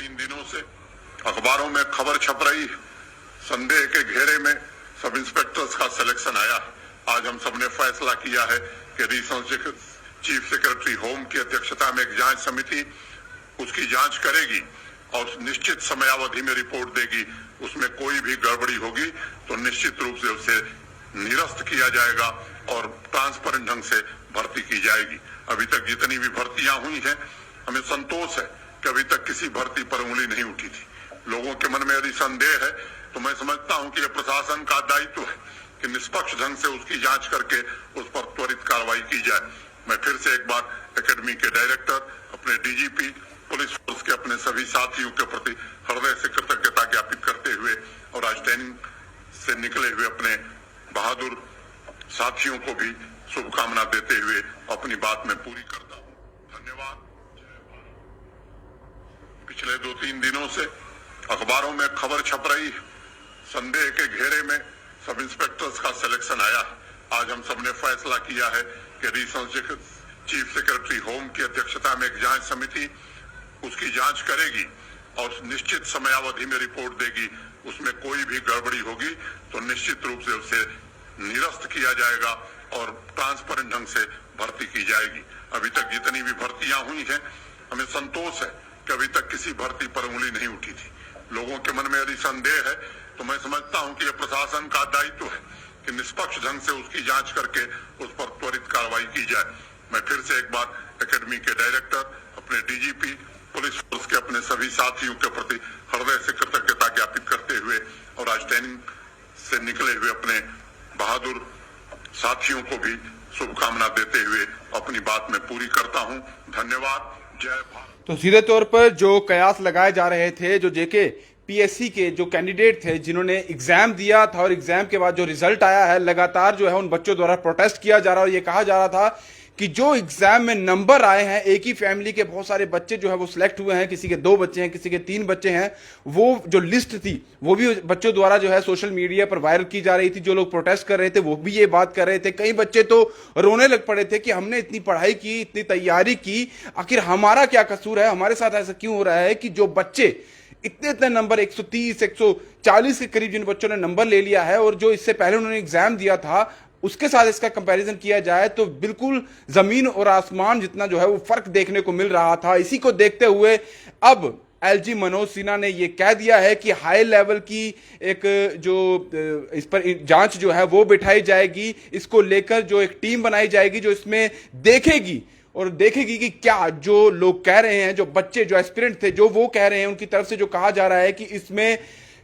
2-3 दिनों से अखबारों में खबर छप रही, संदेह के घेरे में सब इंस्पेक्टर्स का सिलेक्शन आया। आज हम सबने फैसला किया है कि रीजनल चीफ सेक्रेटरी होम की अध्यक्षता में एक जांच समिति उसकी जांच करेगी और निश्चित समयावधि में रिपोर्ट देगी। उसमें कोई भी गड़बड़ी होगी तो निश्चित रूप से उसे निरस्त किया जाएगा और ट्रांसपेरेंट ढंग से भर्ती की जाएगी। अभी तक जितनी भी भर्तियां हुई हैं, हमें संतोष है कि अभी तक किसी भर्ती पर उंगली नहीं उठी थी। लोगों के मन में यदि संदेह है तो मैं समझता हूं कि यह प्रशासन का दायित्व है कि निष्पक्ष ढंग से उसकी जांच करके उस पर त्वरित कार्रवाई की जाए। मैं फिर से एक बार एकेडमी के डायरेक्टर, अपने डीजीपी, पुलिस फोर्स के अपने सभी साथियों के प्रति हृदय से कृतज्ञता ज्ञापित करते हुए और आज ट्रेनिंग से निकले हुए अपने बहादुर साथियों को भी शुभकामना देते हुए अपनी बात में पूरी करता हूं। धन्यवाद। पिछले 2-3 दिनों से अखबारों में खबर छप रही, संदेह के घेरे में सब इंस्पेक्टर्स का सिलेक्शन आया। आज हम सबने फैसला किया है कि रीजनल चीफ सेक्रेटरी होम की अध्यक्षता में एक जांच समिति उसकी जांच करेगी और निश्चित समयावधि में रिपोर्ट देगी। उसमें कोई भी गड़बड़ी होगी तो निश्चित रूप से उसे निरस्त किया जाएगा और ट्रांसपेरेंट ढंग से भर्ती की जाएगी। अभी तक जितनी भी भर्तियां हुई हैं, हमें संतोष है कि अभी तक किसी भर्ती पर उंगली नहीं उठी थी। लोगों के मन में यदि संदेह है तो मैं समझता हूं कि यह प्रशासन का दायित्व है कि निष्पक्ष ढंग से उसकी जांच करके उस पर त्वरित कार्रवाई की जाए। मैं फिर से एक बार एकेडमी के डायरेक्टर, अपने डीजीपी, पुलिस फोर्स के अपने सभी साथियों के प्रति हृदय से कृतज्ञता ज्ञापित करते हुए और आज ट्रेनिंग से निकले हुए अपने बहादुर साथियों को भी शुभकामना देते हुए अपनी बात में पूरी करता हूं। धन्यवाद। जय भारत। तो सीधे तौर पर जो कयास लगाए जा रहे थे, जो जेके पीएससी के जो कैंडिडेट थे जिन्होंने एग्जाम दिया था और एग्जाम के बाद जो रिजल्ट आया है, लगातार जो है उन बच्चों द्वारा प्रोटेस्ट किया जा रहा है और ये कहा जा रहा था कि जो एग्जाम में नंबर आए हैं, एक ही फैमिली के बहुत सारे बच्चे जो है वो सिलेक्ट हुए हैं, किसी के 2 बच्चे हैं, किसी के 3 बच्चे हैं, वो जो लिस्ट थी वो भी बच्चों द्वारा जो है सोशल मीडिया पर वायरल की जा रही थी। जो लोग प्रोटेस्ट कर रहे थे वो भी ये बात कर रहे थे। कई बच्चे तो रोने लग पड़े थे कि हमने इतनी पढ़ाई की, इतनी तैयारी की, आखिर हमारा क्या कसूर है, हमारे साथ ऐसा क्यों हो रहा है कि जो बच्चे इतने नंबर 130, 140 के करीब जिन बच्चों ने नंबर ले लिया है और जो इससे पहले उन्होंने एग्जाम दिया था उसके साथ इसका कंपैरिजन किया जाए तो बिल्कुल जमीन और आसमान जितना जो है वो फर्क देखने को मिल रहा था। इसी को देखते हुए अब एलजी मनोज सिन्हा ने ये कह दिया है कि हाई लेवल की एक जो इस पर जांच जो है वो बिठाई जाएगी। इसको लेकर जो एक टीम बनाई जाएगी जो इसमें देखेगी और देखेगी कि क्या जो लोग कह रहे हैं, जो बच्चे जो एस्पिरेंट थे जो वो कह रहे हैं, उनकी तरफ से जो कहा जा रहा है कि इसमें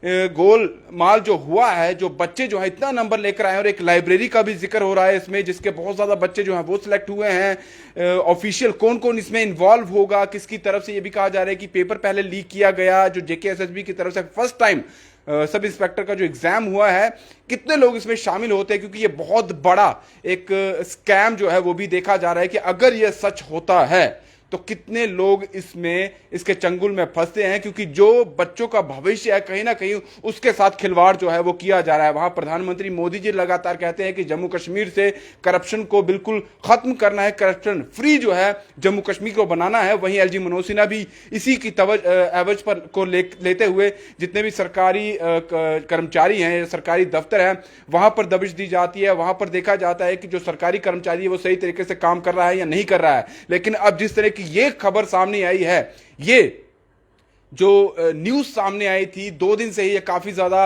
गोल माल जो हुआ है, जो बच्चे जो है इतना नंबर लेकर आए और एक लाइब्रेरी का भी जिक्र हो रहा है इसमें जिसके बहुत ज्यादा बच्चे जो हैं वो सिलेक्ट हुए हैं। ऑफिशियल कौन कौन इसमें इन्वॉल्व होगा, किसकी तरफ से ये भी कहा जा रहा है कि पेपर पहले लीक किया गया, जो जेकेएसएसबी की तरफ से फर्स्ट टाइम सब इंस्पेक्टर का जो एग्जाम हुआ है, कितने लोग इसमें शामिल होते हैं, क्योंकि ये बहुत बड़ा एक स्कैम जो है वो भी देखा जा रहा है कि अगर ये सच होता है तो कितने लोग इसमें इसके चंगुल में फंसते हैं, क्योंकि जो बच्चों का भविष्य है कहीं ना कहीं उसके साथ खिलवाड़ जो है वो किया जा रहा है। वहां प्रधानमंत्री मोदी जी लगातार कहते हैं कि जम्मू कश्मीर से करप्शन को बिल्कुल खत्म करना है, करप्शन फ्री जो है जम्मू कश्मीर को बनाना है। वहीं एलजी मनोज सिन्हा भी इसी की एवज पर को लेते हुए जितने भी सरकारी कर्मचारी हैं, सरकारी दफ्तर है, वहां पर दबिश दी जाती है, वहां पर देखा जाता है कि जो सरकारी कर्मचारी है वो सही तरीके से काम कर रहा है या नहीं कर रहा है। लेकिन अब जिस तरह ये खबर सामने आई है, ये जो न्यूज सामने आई थी 2 दिन से ही ये काफी ज्यादा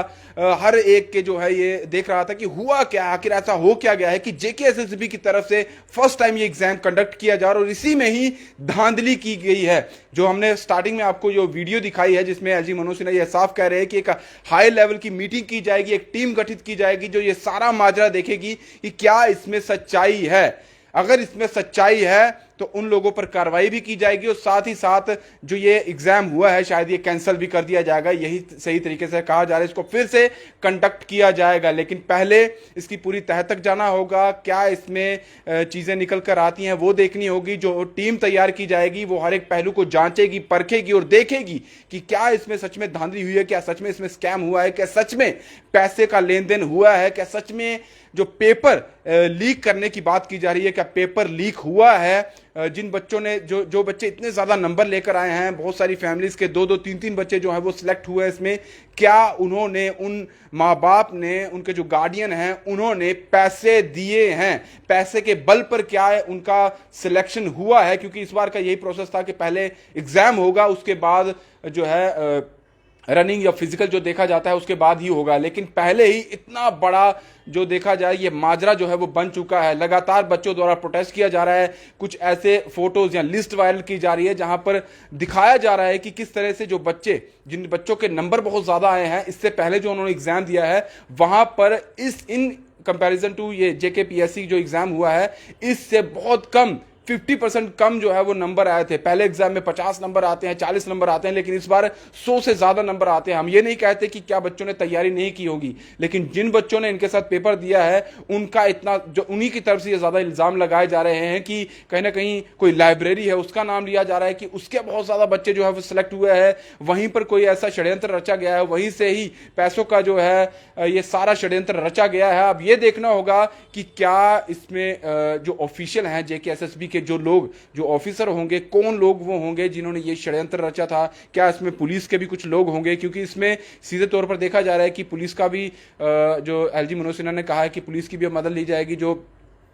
हर एक के जो है ये देख रहा था कि हुआ क्या, आखिर ऐसा हो क्या गया है कि जेकेएसएसबी की तरफ से फर्स्ट टाइम ये एग्जाम कंडक्ट किया जा रहा है और इसी में ही धांधली की गई है। जो हमने स्टार्टिंग में आपको जो वीडियो दिखाई है जिसमें एलजी मनोज सिन्हा ये साफ कह रहे हैं कि एक हाई लेवल की मीटिंग की जाएगी, एक टीम गठित की जाएगी जो ये सारा माजरा देखेगी कि क्या इसमें सच्चाई है। अगर इसमें सच्चाई है तो उन लोगों पर कार्रवाई भी की जाएगी और साथ ही साथ जो ये एग्जाम हुआ है शायद ये कैंसिल भी कर दिया जाएगा। यही सही तरीके से कहा जा रहा है, इसको फिर से कंडक्ट किया जाएगा। लेकिन पहले इसकी पूरी तह तक जाना होगा, क्या इसमें चीजें निकल कर आती हैं वो देखनी होगी। जो टीम तैयार की जाएगी वो हर एक पहलू को जांचेगी, परखेगी और देखेगी कि क्या इसमें सच में धांधली हुई है, क्या सच में इसमें स्कैम हुआ है, क्या सच में पैसे का लेन देन हुआ है, क्या सच में जो पेपर लीक करने की बात की जा रही है क्या पेपर लीक हुआ है। जिन बच्चों ने जो बच्चे इतने ज़्यादा नंबर लेकर आए हैं, बहुत सारी फैमिलीज़ के 2-2 3-3 बच्चे जो हैं वो सिलेक्ट हुए हैं इसमें, क्या उन्होंने, उन माँ बाप ने, उनके जो गार्डियन हैं उन्होंने पैसे दिए हैं? पैसे के बल पर क्या है उनका सिलेक्शन हुआ है? क्योंकि इस बार का यही प्रोसेस था कि पहले एग्जाम होगा, उसके बाद जो है रनिंग या फिजिकल जो देखा जाता है उसके बाद ही होगा। लेकिन पहले ही इतना बड़ा जो देखा जाए ये माजरा जो है वो बन चुका है। लगातार बच्चों द्वारा प्रोटेस्ट किया जा रहा है, कुछ ऐसे फोटोज या लिस्ट वायरल की जा रही है जहां पर दिखाया जा रहा है कि किस तरह से जो बच्चे, जिन बच्चों के नंबर बहुत ज्यादा आए हैं इससे पहले जो उन्होंने एग्जाम दिया है, वहां पर इन कंपैरिजन टू ये जेकेपीएससी जो एग्जाम हुआ है इससे बहुत कम, 50% कम जो है वो नंबर आए थे। पहले एग्जाम में 50 नंबर आते हैं, 40 नंबर आते हैं, लेकिन इस बार 100 से ज्यादा नंबर आते हैं। हम ये नहीं कहते कि क्या बच्चों ने तैयारी नहीं की होगी, लेकिन जिन बच्चों ने इनके साथ पेपर दिया है उनका इतना, जो उन्हीं की तरफ से ये ज्यादा इल्जाम लगाए जा रहे हैं कि कहीं ना कहीं कोई लाइब्रेरी है उसका नाम लिया जा रहा है कि उसके बहुत ज्यादा बच्चे जो है वो सिलेक्ट हुए हैं, वहीं पर कोई ऐसा षड्यंत्र रचा गया है, वहीं से ही पैसों का जो है ये सारा षड्यंत्र रचा गया है। अब ये देखना होगा कि क्या इसमें जो ऑफिशियल हैं जेकेएसएसबी के जो लोग, जो ऑफिसर होंगे, कौन लोग वो होंगे जिन्होंने ये षड्यंत्र रचा था? क्या इसमें पुलिस के भी कुछ लोग होंगे? क्योंकि इसमें सीधे तौर पर देखा जा रहा है कि पुलिस का भी, जो एलजी मनोज सिन्हा ने कहा है कि पुलिस की भी मदद ली जाएगी। जो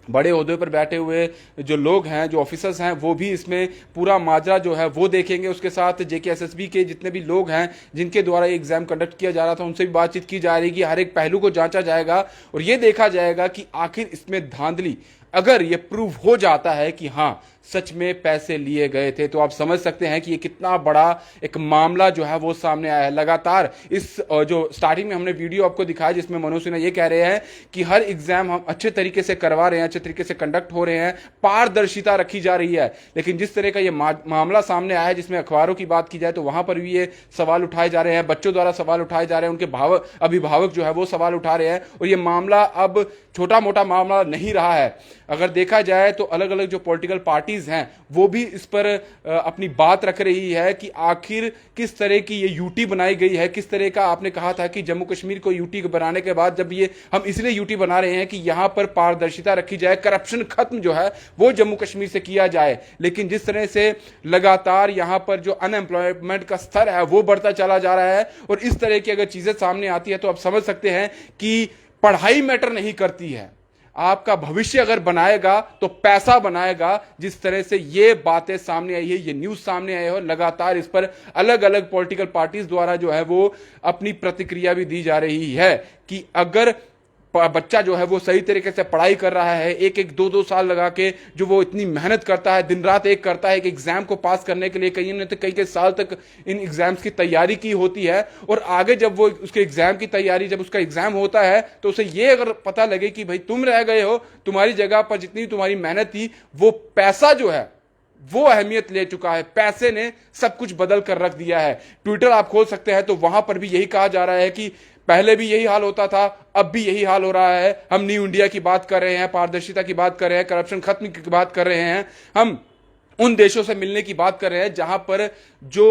बड़े ओहदे पर बैठे हुए जो लोग हैं, जो ऑफिसर्स हैं, वो भी इसमें पूरा माजरा जो है वो देखेंगे। उसके साथ जेकेएसएसबी के जितने भी लोग हैं जिनके द्वारा ये एग्जाम कंडक्ट किया जा रहा था उनसे भी बातचीत की जा रही है कि हर एक पहलू को जांचा जाएगा और ये देखा जाएगा कि आखिर इसमें धांधली, अगर ये प्रूव हो जाता है कि हाँ सच में पैसे लिए गए थे, तो आप समझ सकते हैं कि ये कितना बड़ा एक मामला जो है वो सामने आया है। लगातार इस जो स्टार्टिंग में हमने वीडियो आपको दिखाया जिसमें मनोज सिन्हा ये कह रहे हैं कि हर एग्जाम हम अच्छे तरीके से करवा रहे हैं, अच्छे तरीके से कंडक्ट हो रहे हैं, पारदर्शिता रखी जा रही है। लेकिन जिस तरह का ये मामला सामने आया है, जिसमें अखबारों की बात की जाए तो वहां पर भी ये सवाल उठाए जा रहे हैं, बच्चों द्वारा सवाल उठाए जा रहे हैं, उनके अभिभावक जो है वो सवाल उठा रहे हैं। और ये मामला अब छोटा मोटा मामला नहीं रहा है। अगर देखा जाए तो अलग अलग जो पॉलिटिकल पार्टीज हैं वो भी इस पर अपनी बात रख रही है कि आखिर किस तरह की ये यूटी बनाई गई है, किस तरह का, आपने कहा था कि जम्मू कश्मीर को यूटी बनाने के बाद जब ये हम इसलिए यूटी बना रहे हैं कि यहां पर पारदर्शिता रखी जाए, करप्शन खत्म जो है वो जम्मू कश्मीर से किया जाए। लेकिन जिस तरह से लगातार यहां पर जो अनएम्प्लॉयमेंट का स्तर है वो बढ़ता चला जा रहा है और इस तरह की अगर चीजें सामने आती है तो आप समझ सकते हैं कि पढ़ाई मैटर नहीं करती है, आपका भविष्य अगर बनाएगा तो पैसा बनाएगा। जिस तरह से ये बातें सामने आई है, ये न्यूज सामने आई है और लगातार इस पर अलग अलग पॉलिटिकल पार्टीज द्वारा जो है वो अपनी प्रतिक्रिया भी दी जा रही है कि अगर बच्चा जो है वो सही तरीके से पढ़ाई कर रहा है, एक एक दो दो साल लगा के जो वो इतनी मेहनत करता है, दिन रात एक करता है एक एग्जाम को पास करने के लिए, कई ने तो कई साल तक इन एग्जाम्स की तैयारी की होती है और आगे जब वो उसके एग्जाम की तैयारी, जब उसका एग्जाम होता है तो उसे ये अगर पता लगे कि भाई तुम रह गए हो, तुम्हारी जगह पर जितनी तुम्हारी मेहनत थी, वो पैसा जो है वो अहमियत ले चुका है, पैसे ने सब कुछ बदल कर रख दिया है। ट्विटर आप खोल सकते हैं तो वहां पर भी यही कहा जा रहा है कि पहले भी यही हाल होता था, अब भी यही हाल हो रहा है। हम न्यू इंडिया की बात कर रहे हैं, पारदर्शिता की बात कर रहे हैं, करप्शन खत्म की बात कर रहे हैं, हम उन देशों से मिलने की बात कर रहे हैं जहां पर जो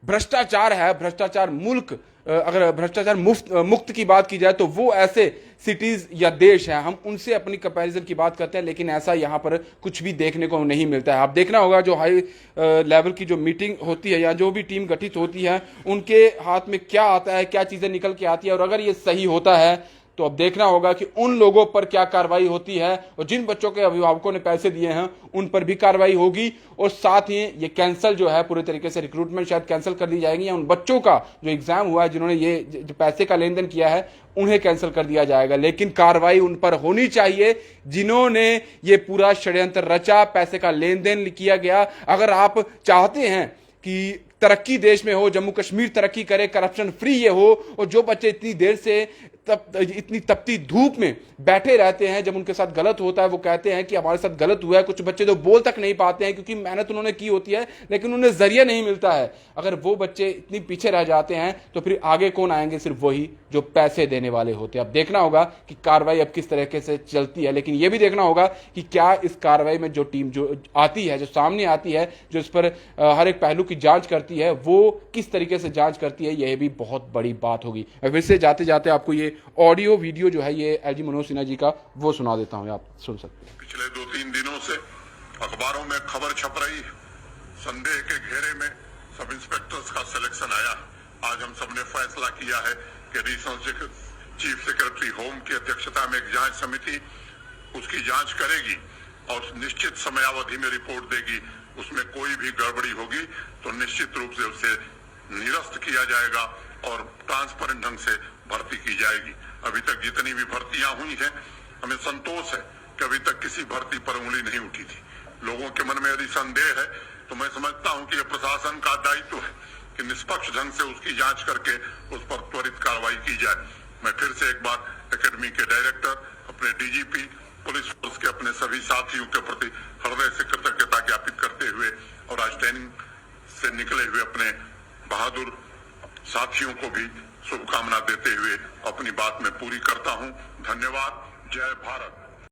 भ्रष्टाचार है, भ्रष्टाचार मुल्क, अगर भ्रष्टाचार मुक्त की बात की जाए तो वो ऐसे सिटीज या देश हैं, हम उनसे अपनी कंपैरिजन की बात करते हैं। लेकिन ऐसा यहां पर कुछ भी देखने को नहीं मिलता है। आप देखना होगा जो हाई लेवल की जो मीटिंग होती है या जो भी टीम गठित होती है उनके हाथ में क्या आता है, क्या चीजें निकल के आती है, और अगर ये सही होता है तो अब देखना होगा कि उन लोगों पर क्या कार्रवाई होती है और जिन बच्चों के अभिभावकों ने पैसे दिए हैं उन पर भी कार्रवाई होगी। और साथ ही ये कैंसिल जो है पूरे तरीके से रिक्रूटमेंट शायद कैंसिल कर दी जाएगी, या उन बच्चों का जो एग्जाम हुआ है जिन्होंने ये जो पैसे का लेन देन किया है उन्हें कैंसिल कर दिया जाएगा। लेकिन कार्रवाई उन पर होनी चाहिए जिन्होंने ये पूरा षड्यंत्र रचा, पैसे का लेन देन किया गया। अगर आप चाहते हैं कि तरक्की देश में हो, जम्मू कश्मीर तरक्की करे, करप्शन फ्री ये हो, और जो बच्चे इतनी देर से इतनी तपती धूप में बैठे रहते हैं, जब उनके साथ गलत होता है वो कहते हैं कि हमारे साथ गलत हुआ है, कुछ बच्चे तो बोल तक नहीं पाते हैं क्योंकि मेहनत उन्होंने की होती है लेकिन उन्हें जरिया नहीं मिलता है। अगर वो बच्चे इतनी पीछे रह जाते हैं तो फिर आगे कौन आएंगे? सिर्फ वही जो पैसे देने वाले होते हैं। अब देखना होगा कि कार्रवाई अब किस तरीके से चलती है, लेकिन यह भी देखना होगा कि क्या इस कार्रवाई में जो टीम जो आती है, जो सामने आती है, जो इस पर हर एक पहलू की जांच करती है, वो किस तरीके से जांच करती है, यह भी बहुत बड़ी बात होगी। फिर से जाते जाते आपको ये ऑडियो वीडियो जो है ये एलजी मनोज सिन्हा जी का वो सुना देता हूं, आप सुन सकते हैं। पिछले 2-3 दिनों से अखबारों में खबर छप रही, संदेह के घेरे में सब इंस्पेक्टर्स का सिलेक्शन आया। आज हम सबने फैसला किया है कि रीजनल चीफ सेक्रेटरी होम की अध्यक्षता में एक जांच समिति उसकी जांच करेगी और निश्चित समयावधि में रिपोर्ट देगी। उसमें कोई भी गड़बड़ी होगी तो निश्चित रूप से उसे निरस्त किया जाएगा और ट्रांसपेरेंट ढंग से भर्ती की जाएगी। अभी तक जितनी भी भर्तियां हुई हैं, हमें संतोष है कि अभी तक किसी भर्ती पर उंगली नहीं उठी थी। लोगों के मन में यदि संदेह है तो मैं समझता हूं कि यह प्रशासन का दायित्व है कि निष्पक्ष ढंग से उसकी जांच करके उस पर त्वरित कार्रवाई की जाए। मैं फिर से एक बार एकेडमी के डायरेक्टर, अपने डीजीपी, पुलिस फोर्स के अपने सभी साथियों के प्रति हृदय से कृतज्ञता ज्ञापित करते हुए और आज ट्रेनिंग से निकले हुए अपने बहादुर साथियों को भी शुभकामना देते हुए अपनी बात में पूरी करता हूं। धन्यवाद। जय भारत।